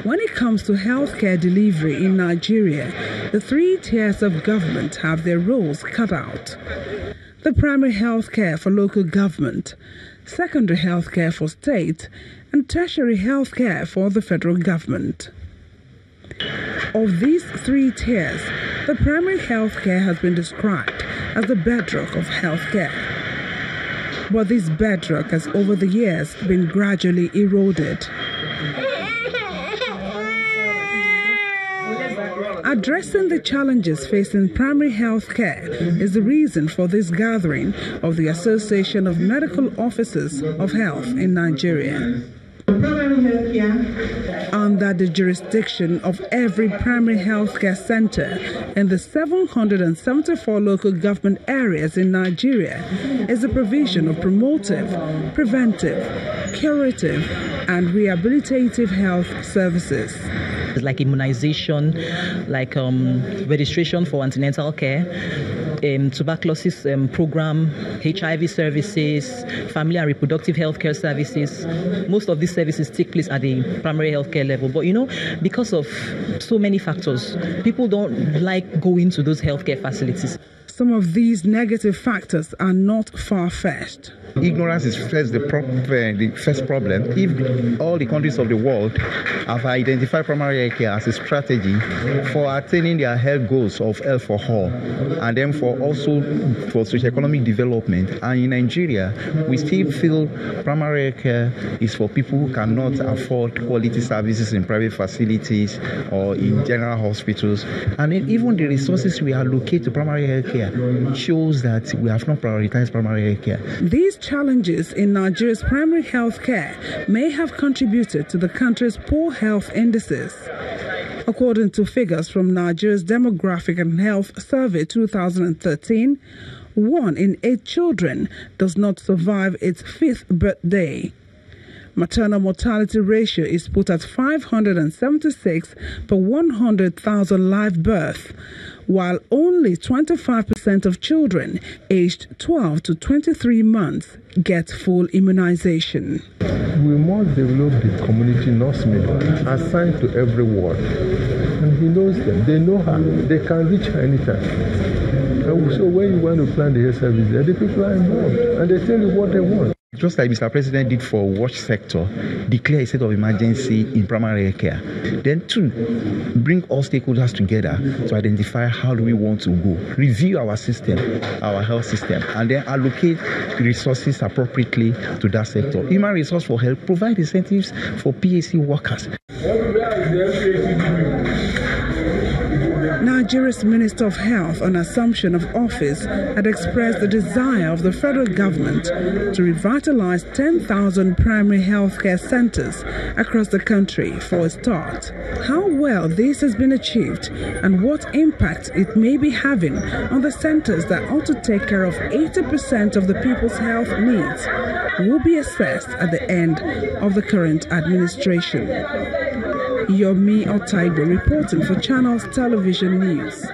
When it comes to healthcare delivery in Nigeria, the three tiers of government have their roles cut out. The primary healthcare for local government, secondary healthcare for state, and tertiary healthcare for the federal government. Of these three tiers, the primary healthcare has been described as the bedrock of healthcare. But this bedrock has over the years been gradually eroded. Addressing the challenges facing primary health care is the reason for this gathering of the Association of Medical Officers of Health in Nigeria. Under the jurisdiction of every primary health care center in the 774 local government areas in Nigeria is the provision of promotive, preventive, curative, and rehabilitative health services. It's like immunization, like registration for antenatal care, tuberculosis program, HIV services, family and reproductive health care services. Most of these services take place at the primary health care level. But because of so many factors, people don't like going to those healthcare facilities. Some of these negative factors are not far-fetched. Ignorance is first the first problem. If all the countries of the world have identified primary health care as a strategy for attaining their health goals of health for all, and then for socio-economic development, and in Nigeria, we still feel primary health care is for people who cannot afford quality services in private facilities or in general hospitals, and then even the resources we allocate to primary health care shows that we have not prioritized primary health care. These challenges in Nigeria's primary health care may have contributed to the country's poor health indices. According to figures from Nigeria's Demographic and Health Survey 2013, 1 in 8 children does not survive its 5th birthday. Maternal mortality ratio is put at 576 per 100,000 live births, while only 25% of children aged 12 to 23 months get full immunization. We must develop the community nurse maid assigned to every ward. And he knows them, they know her, they can reach her anytime. And so when you want to plan the health service there, the people are involved and they tell you what they want. Just like Mr. President did for watch sector, declare a state of emergency in primary health care. Then 2, bring all stakeholders together to identify how do we want to go, review our system, our health system, and then allocate resources appropriately to that sector. Human Resource for Health provide incentives for PAC workers. Nigeria's Minister of Health, on assumption of office, had expressed the desire of the federal government to revitalize 10,000 primary health care centers across the country for a start. How well this has been achieved and what impact it may be having on the centers that ought to take care of 80% of the people's health needs will be assessed at the end of the current administration. Yomi Otaibo reporting for Channels Television News.